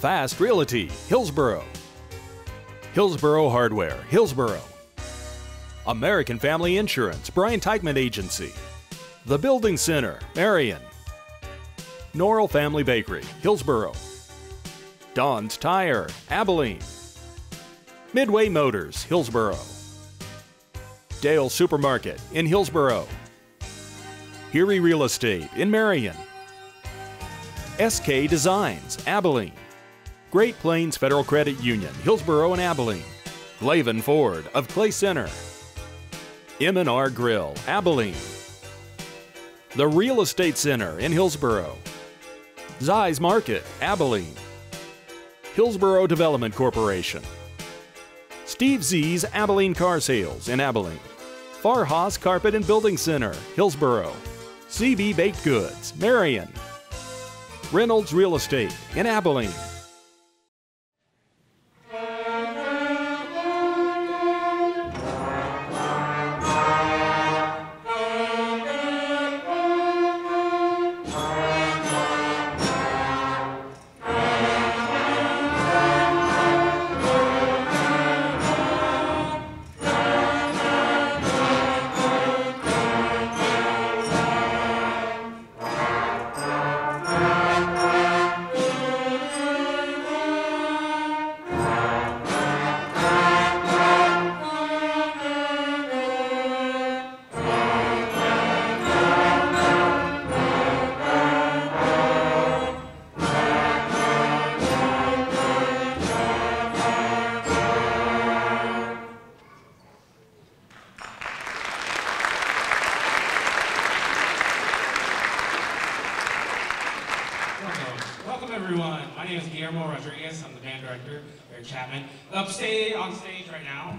Fast Realty, Hillsboro. Hillsboro Hardware, Hillsboro. American Family Insurance, Brian Teichman Agency. The Building Center, Marion. Norrell Family Bakery, Hillsboro. Don's Tire, Abilene. Midway Motors, Hillsboro. Dale Supermarket in Hillsboro. Erie Real Estate in Marion. SK Designs, Abilene. Great Plains Federal Credit Union, Hillsboro and Abilene. Glavin Ford of Clay Center. M&R Grill, Abilene. The Real Estate Center in Hillsboro. Zei's Market, Abilene. Hillsboro Development Corporation. Steve Z's Abilene Car Sales in Abilene. Farhas Carpet and Building Center, Hillsboro. CB Baked Goods, Marion. Reynolds Real Estate in Abilene. Chapman. Upstage on stage right now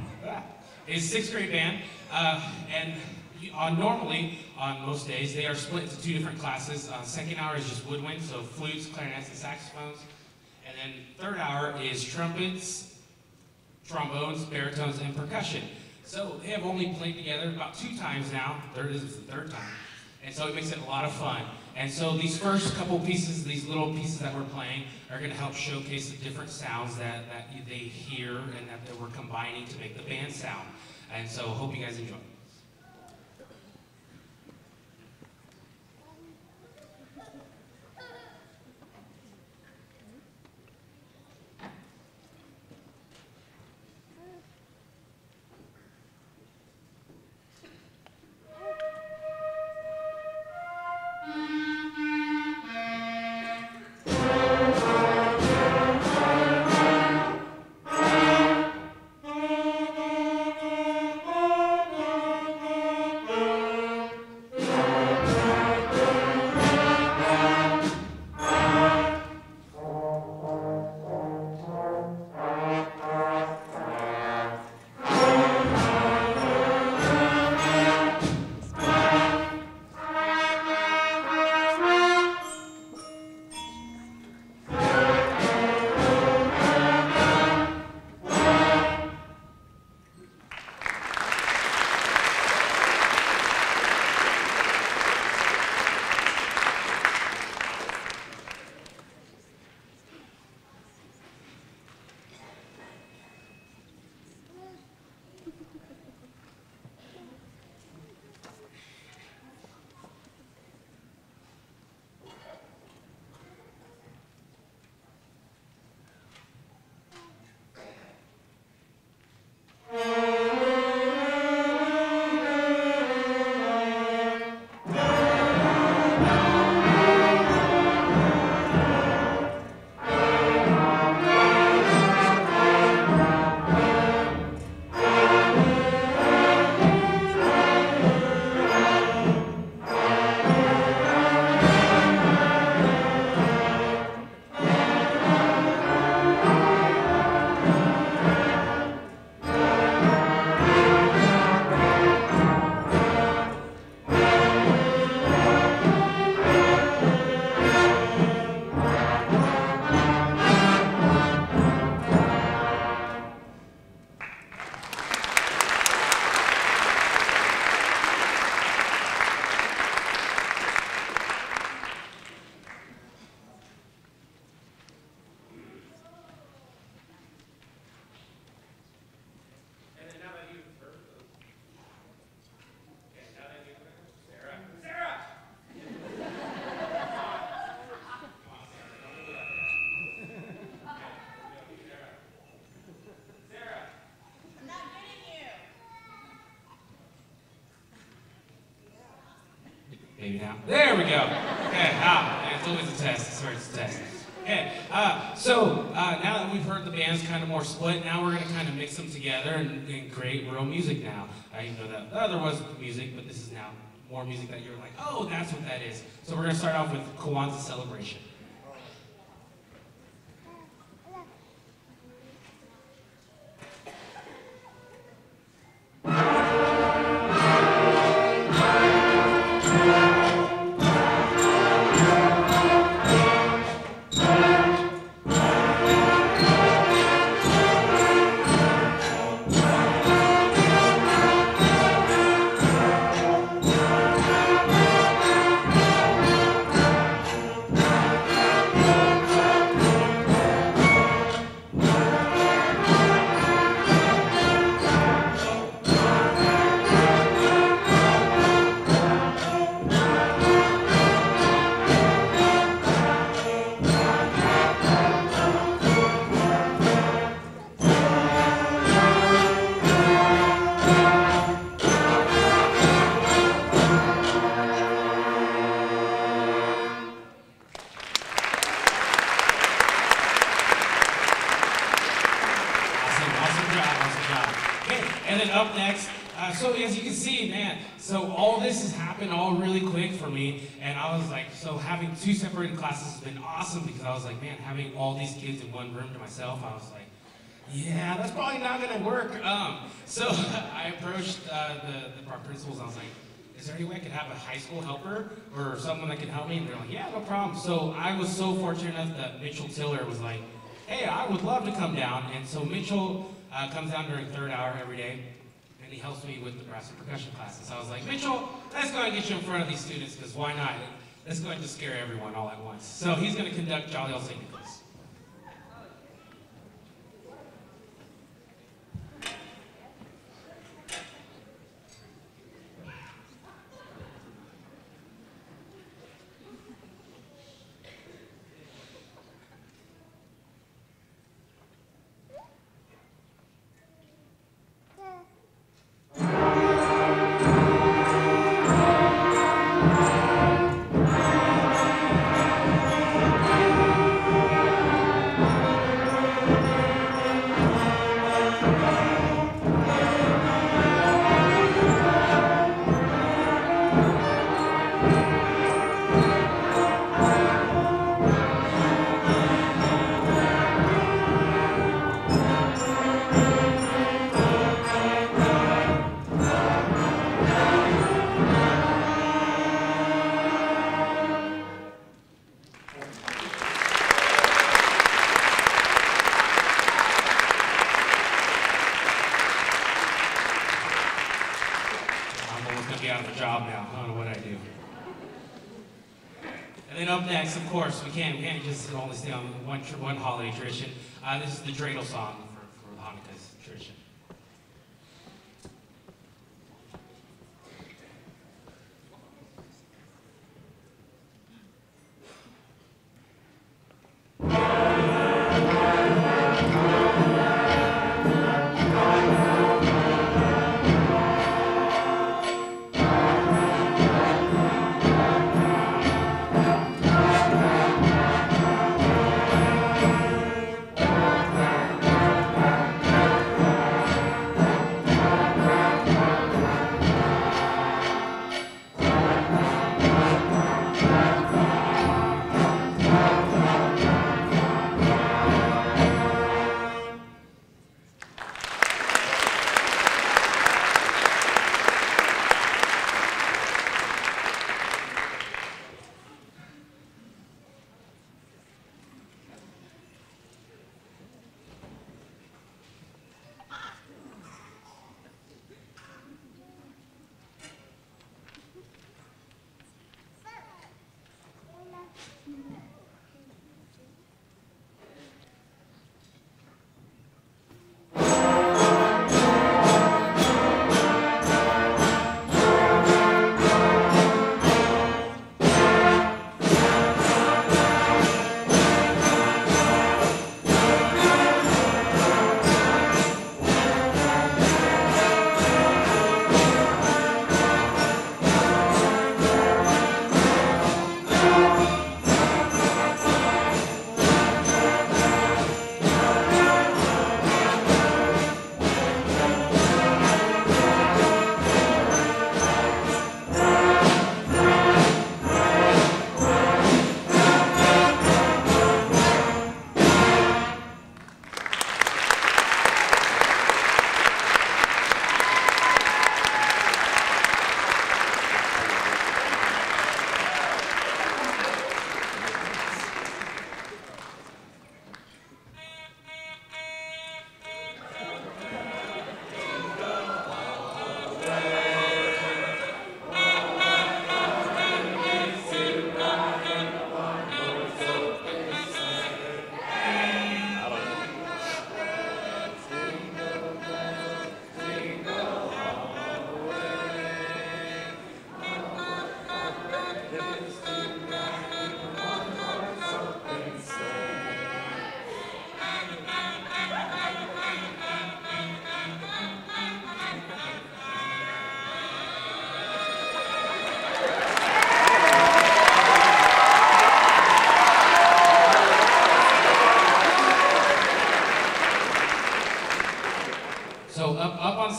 is sixth grade band, normally on most days they are split into two different classes. Second hour is just woodwind, so flutes, clarinets, and saxophones, and then third hour is trumpets, trombones, baritones, and percussion. So they have only played together about 2 times now. This is the third time, and so it makes it a lot of fun. And so these first couple pieces, these little pieces that we're playing, are going to help showcase the different sounds that they hear and that we're combining to make the band sound. And so hope you guys enjoy. Maybe now. There we go. Okay, it's always a test. I swear it's a test. Okay, so now that we've heard the band's kind of more split, now we're going to kind of mix them together and create real music now. Even though that there was music, but this is now more music that you're like, oh, that's what that is. So we're going to start off with Kwanzaa Celebration. And then up next, so as you can see, man, so all this has happened all really quick for me, and I was like, so having two separated classes has been awesome because I was like, man, having all these kids in one room to myself, I was like, yeah, that's probably not gonna work. So I approached our principals, I was like, is there any way I could have a high school helper or someone that could help me? And they're like, yeah, no problem. So I was so fortunate enough that Mitchell Tiller was like, hey, I would love to come down. And so Mitchell comes down during third hour every day, and he helps me with the brass and percussion classes. So I was like, Mitchell, let's go ahead and get you in front of these students, because why not? Let's go ahead and scare everyone all at once. So he's going to conduct Jolly Old St. Nicholas. Out of a job now. I don't know what I do. And then up next, of course, we can't just only stay on one holiday tradition. This is the dreidel song for Hanukkah's tradition.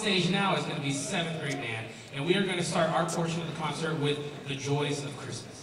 stage now is going to be 7th grade band, and we are going to start our portion of the concert with The Joys of Christmas.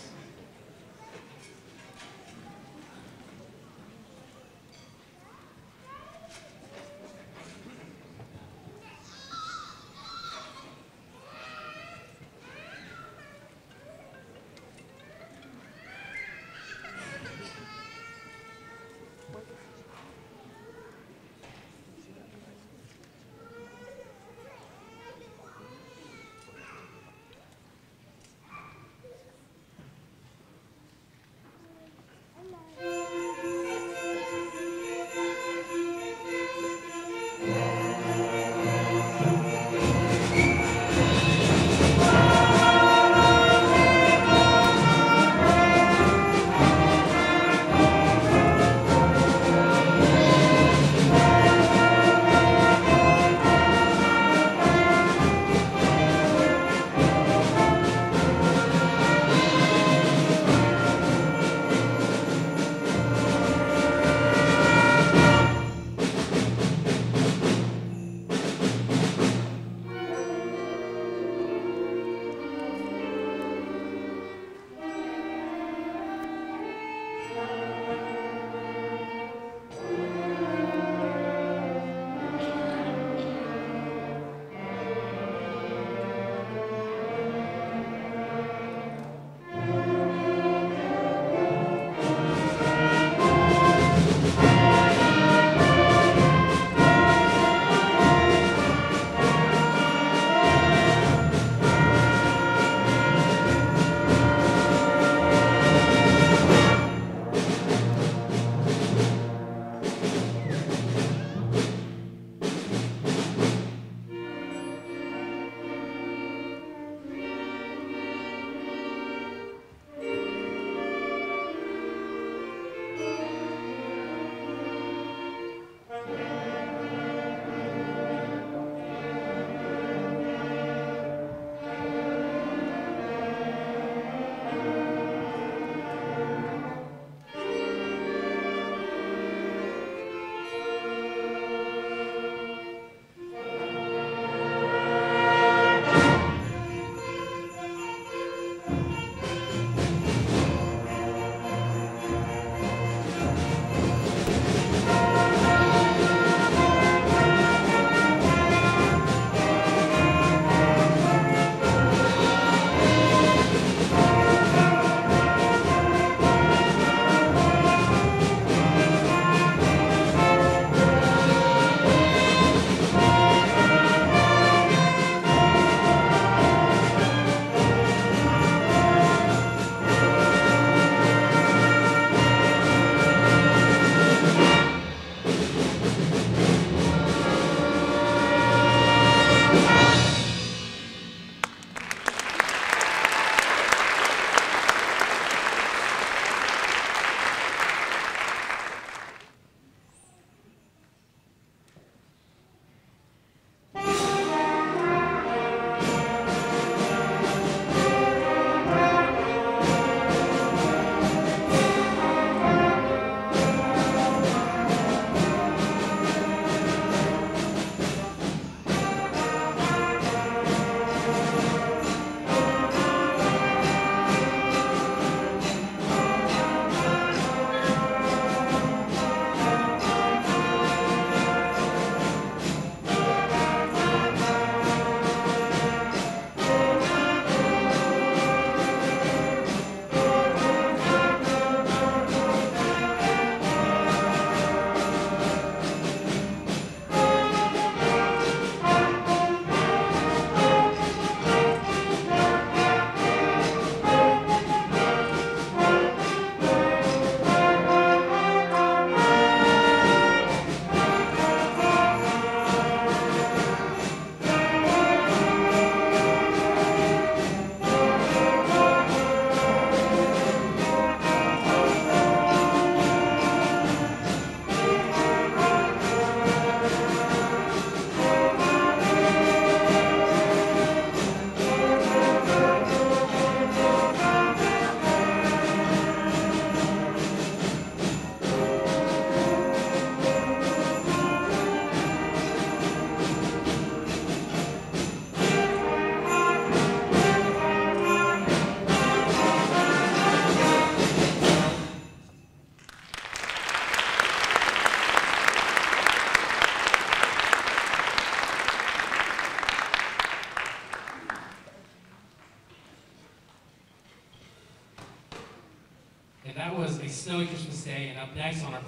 And that was A Snowy Christmas Day. And up next on our,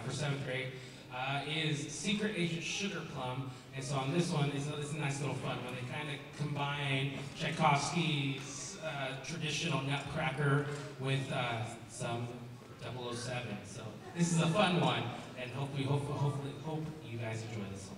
for 7th grade is Secret Agent Sugar Plum. And so on this one, it's a nice little fun one. They kind of combine Tchaikovsky's traditional Nutcracker with some 007. So this is a fun one, and hopefully you guys enjoy this one.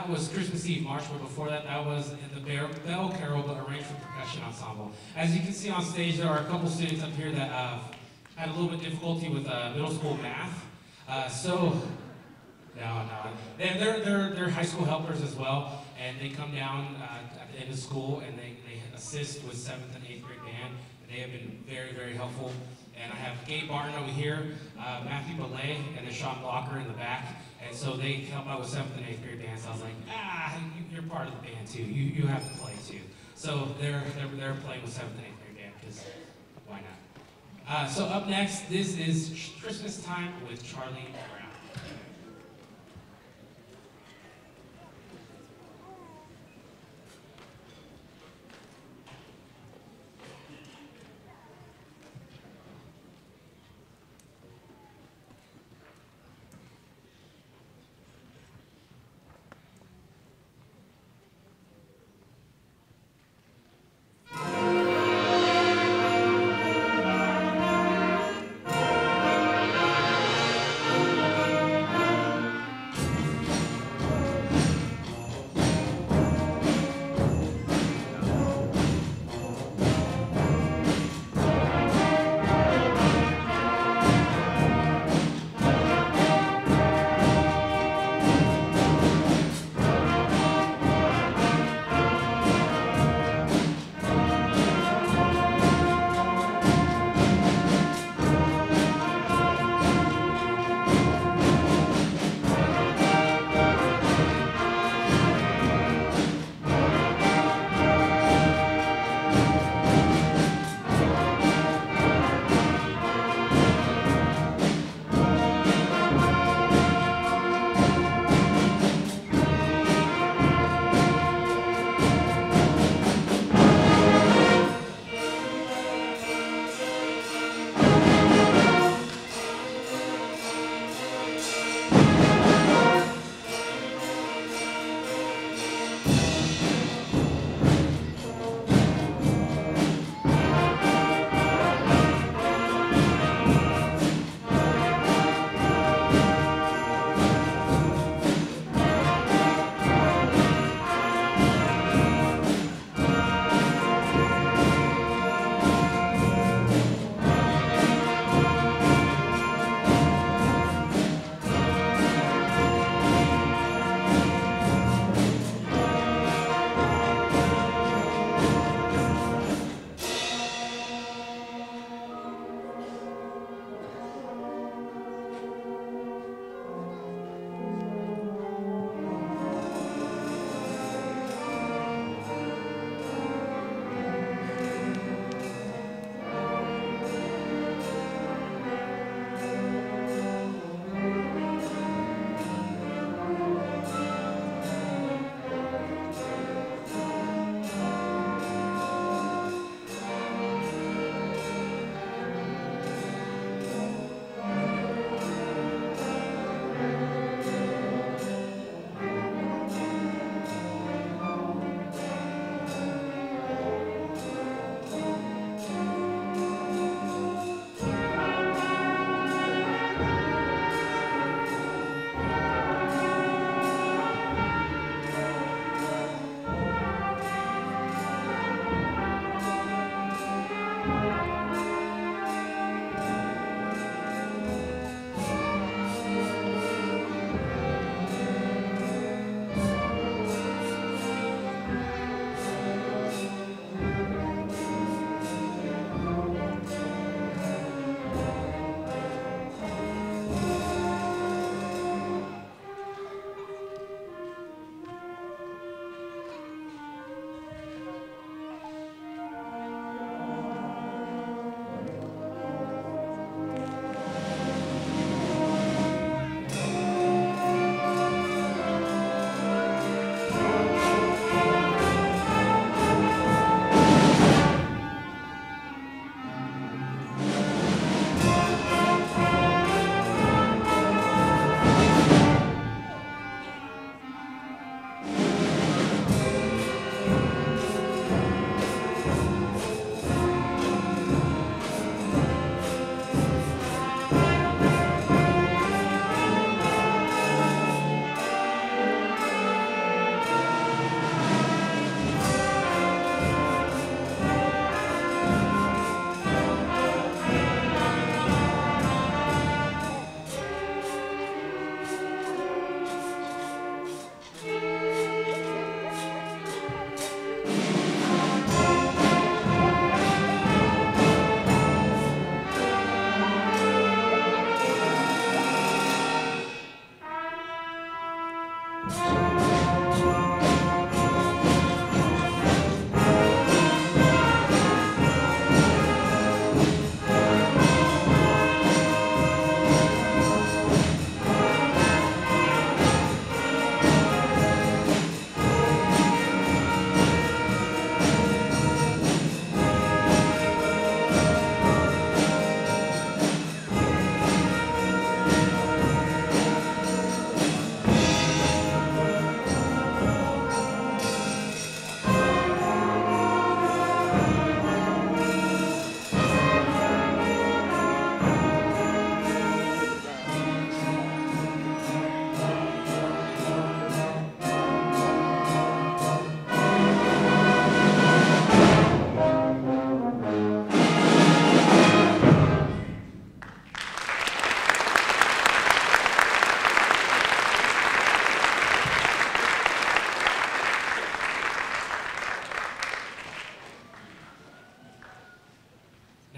that was Christmas Eve March, but before that, that was the Bell Carol, but arranged for percussion ensemble. As you can see on stage, there are a couple students up here that had a little bit difficulty with middle school math. They're high school helpers as well, and they come down at the end of school and they assist with 7th and 8th grade band. And they have been very, very helpful. And I have Gabe Barton over here, Matthew Belay, and then Sean Blocker in the back. And so they help out with 7th and 8th grade bands. So I was like, you're part of the band too. You have to play too. So they're playing with 7th and 8th grade band because why not? So up next, this is Christmas Time with Charlie Brown.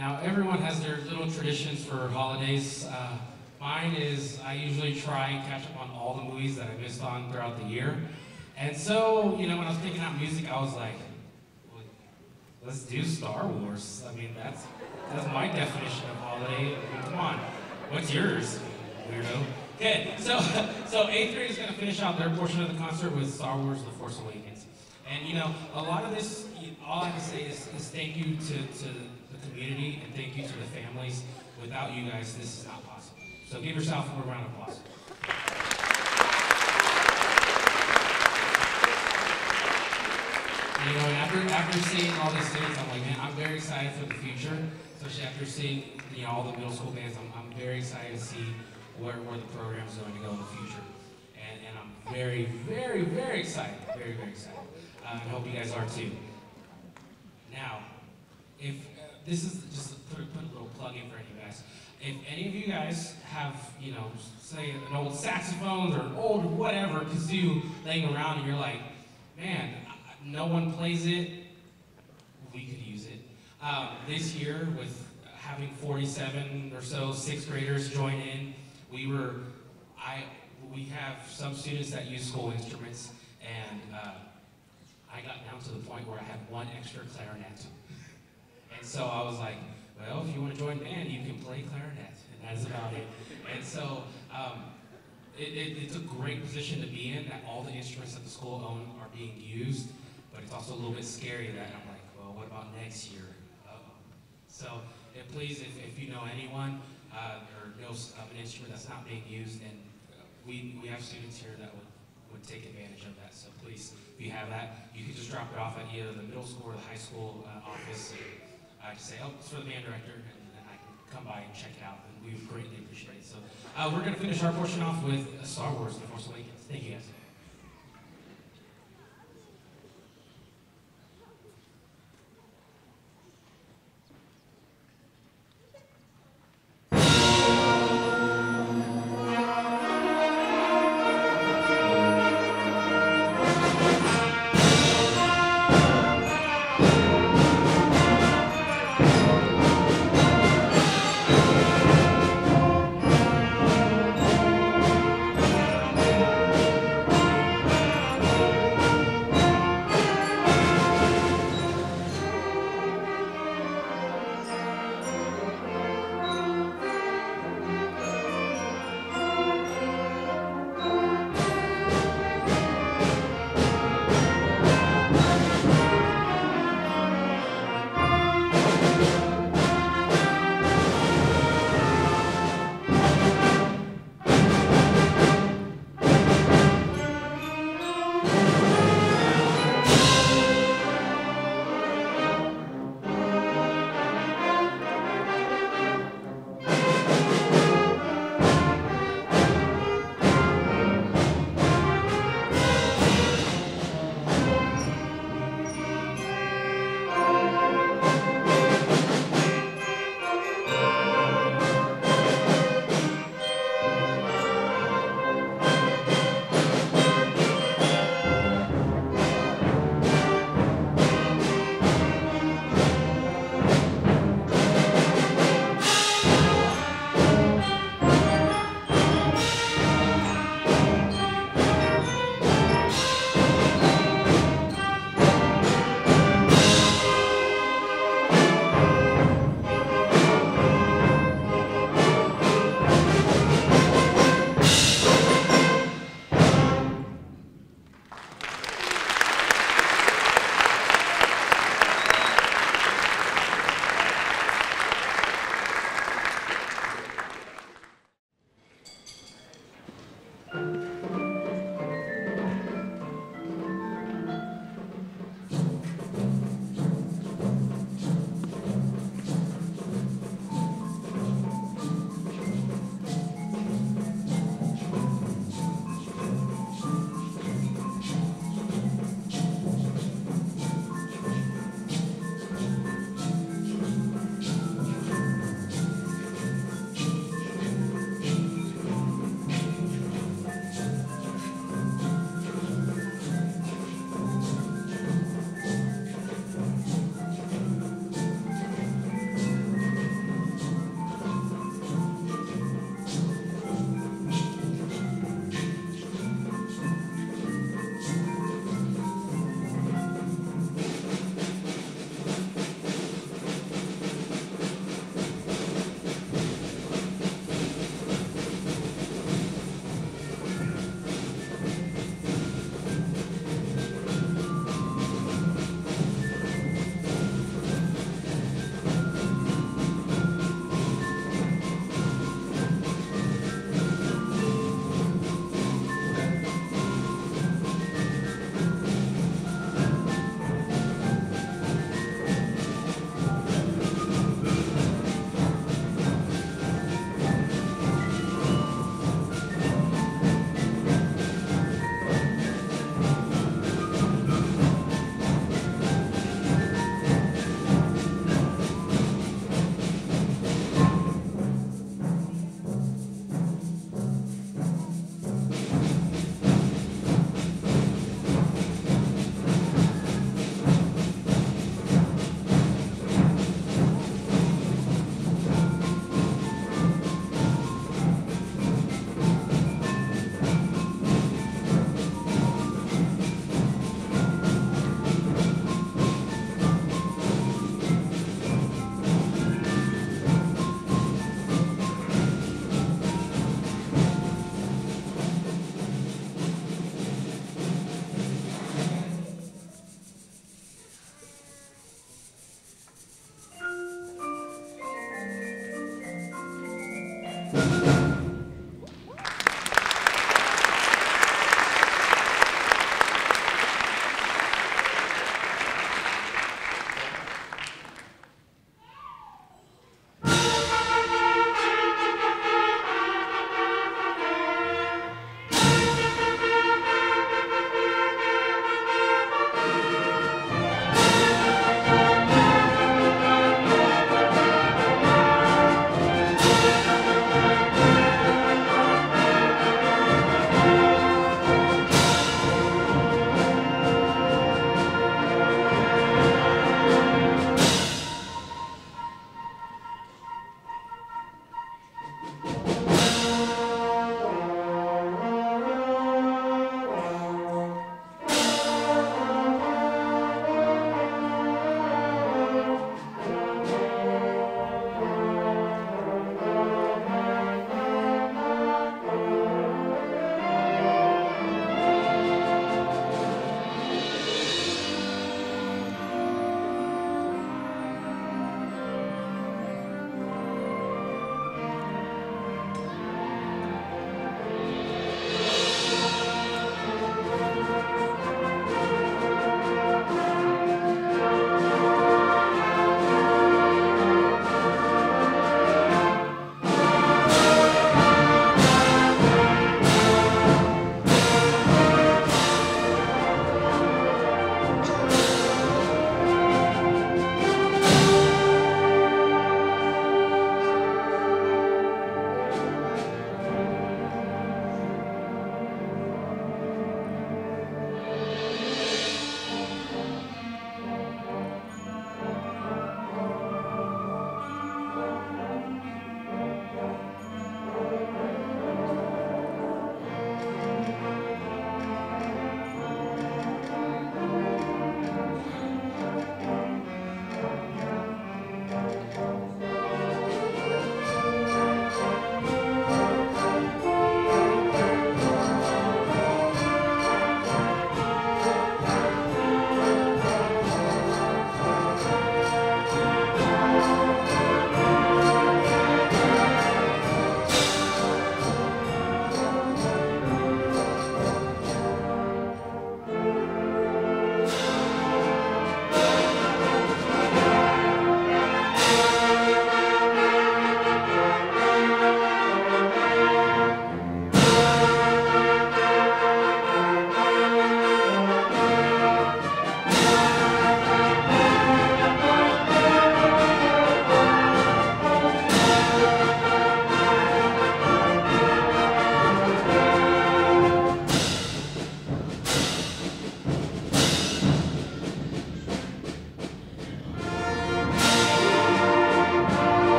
Now, everyone has their little traditions for holidays. Mine is I usually try and catch up on all the movies that I missed on throughout the year. And so, you know, when I was picking out music, I was like, well, let's do Star Wars. I mean, that's my definition of holiday. I mean, come on, what's yours, weirdo? Okay, so 8th grade is going to finish out their portion of the concert with Star Wars: The Force Awakens. And, you know, a lot of this, all I can say is thank you to the community and thank you to the families. Without you guys, this is not possible. So give yourself a round of applause. You know, and after seeing all these things, I'm like, man, I'm very excited for the future. Especially after seeing, you know, all the middle school bands, I'm very excited to see where the program is going to go in the future. And I'm very, very, very excited. Very, very excited. I hope you guys are too. Now, if this is just put a little plug in for any of you guys. If any of you guys have, you know, say an old saxophone or an old whatever kazoo laying around and you're like, man, no one plays it, we could use it. This year, with having 47 or so 6th graders join in, we have some students that use school instruments, and I got down to the point where I had one extra clarinet. And so I was like, well, if you want to join band, you can play clarinet, and that's about it. And so it's a great position to be in, that all the instruments that the school own are being used, but it's also a little bit scary that I'm like, well, what about next year? So please, if you know anyone or know of an instrument that's not being used, and we have students here that would take advantage of that. So please, if you have that, you can just drop it off at either the middle school or the high school office. And just say, oh, it's for the band director, and I can come by and check it out, and we would greatly appreciate it. So we're going to finish our portion off with Star Wars: The Force Awakens. Thank you, guys.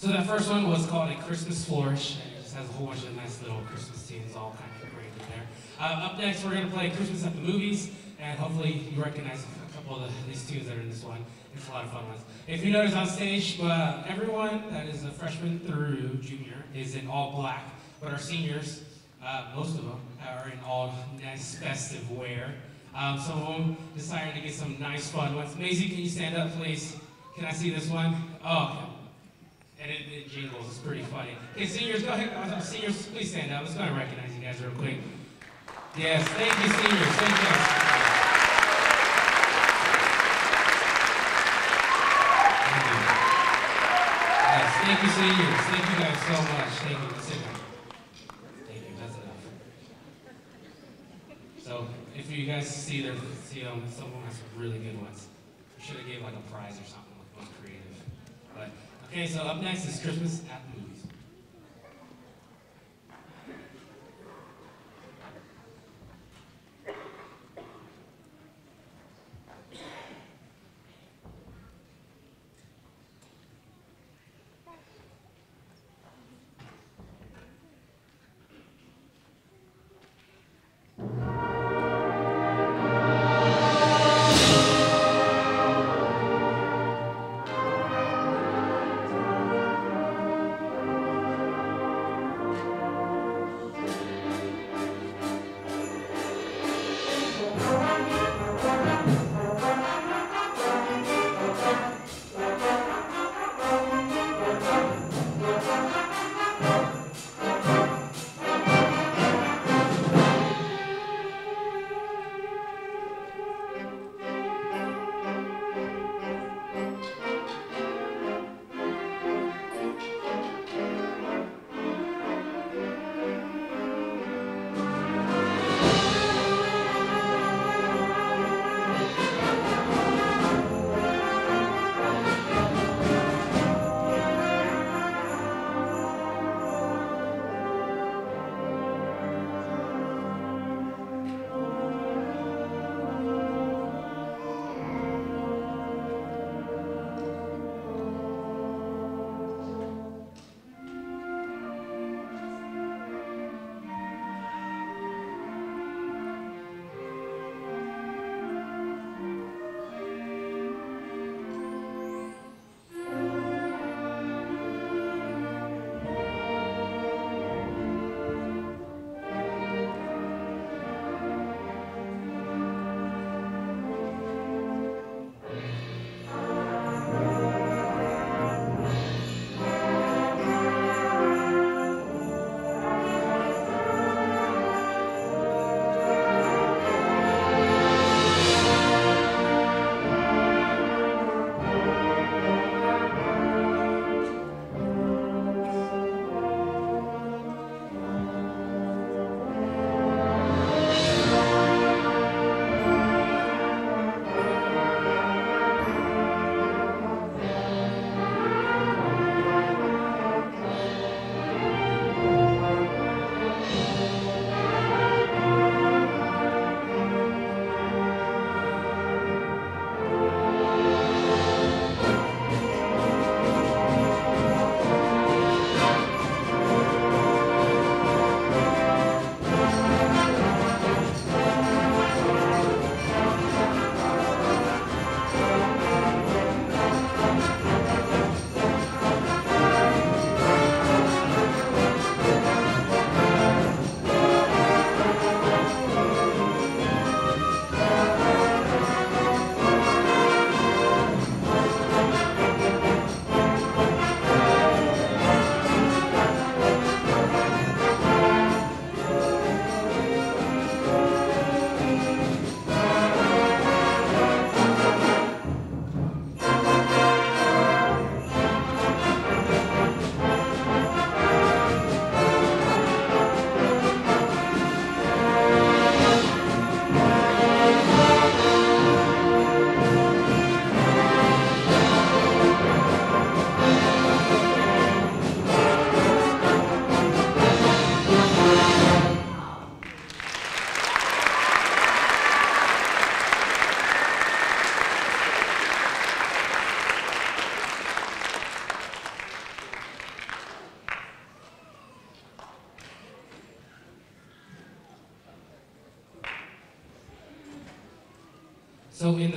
So that first one was called A Christmas Flourish, and it just has a whole bunch of nice little Christmas tunes all kind of ingrained in there. Up next, we're going to play Christmas at the Movies, and hopefully you recognize a couple of these tunes that are in this one. It's a lot of fun ones. If you notice on stage, everyone that is a freshman through junior is in all black, but our seniors, most of them, are in all nice festive wear. Some of them decided to get some nice fun ones. Maisie, can you stand up, please? Can I see this one? Oh, and it jingles. It's pretty funny. Okay, seniors, go ahead. Seniors, please stand up. Let's go and recognize you guys real quick. Yes, thank you, seniors. Thank you. Yes, thank you, seniors. Thank you guys so much. Thank you. Sit down. Thank you. That's enough. So, if you guys see them, some of them have some really good ones. We should have gave like a prize or something, like most creative. But okay, so up next is Christmas at the Movies.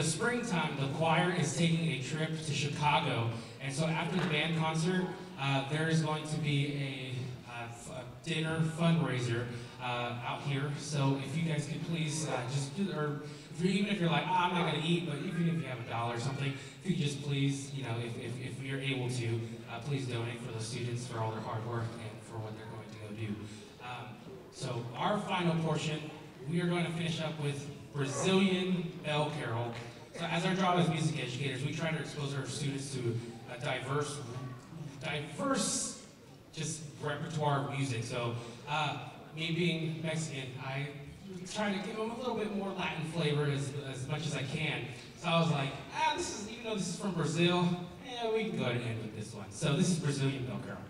springtime, the choir is taking a trip to Chicago, and so after the band concert, there is going to be a dinner fundraiser out here. So if you guys could please just do, or even if you're like, I'm not going to eat, but even if you have $1 or something, if you could just please, if you're able to, please donate for the students for all their hard work and for what they're going to go do. So our final portion, we are going to finish up with Brazilian Bell Carol. So as our job as music educators, we try to expose our students to a diverse just repertoire of music. So me being Mexican, I try to give them a little bit more Latin flavor as much as I can. So I was like, even though this is from Brazil, we can go ahead and end with this one. So this is Brazilian Bell Carol.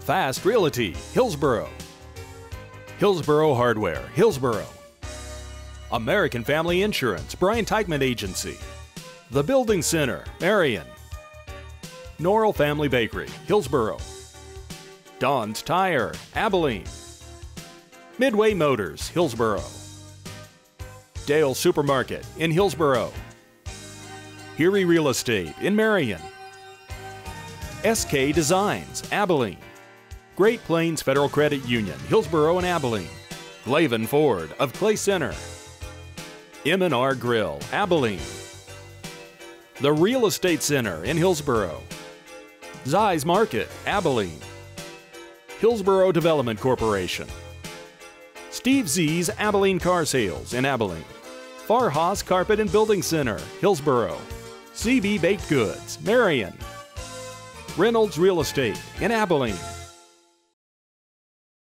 Fast Realty, Hillsboro. Hillsboro Hardware, Hillsboro. American Family Insurance, Brian Teichman Agency. The Building Center, Marion. Norrell Family Bakery, Hillsboro. Don's Tire, Abilene. Midway Motors, Hillsboro. Dale Supermarket in Hillsboro. Erie Real Estate in Marion. SK Designs, Abilene. Great Plains Federal Credit Union, Hillsboro and Abilene. Glavin Ford of Clay Center. M&R Grill, Abilene. The Real Estate Center in Hillsboro. Zai's Market, Abilene. Hillsboro Development Corporation. Steve Z's Abilene Car Sales in Abilene. Farhas Carpet and Building Center, Hillsboro. CB Baked Goods, Marion. Reynolds Real Estate in Abilene.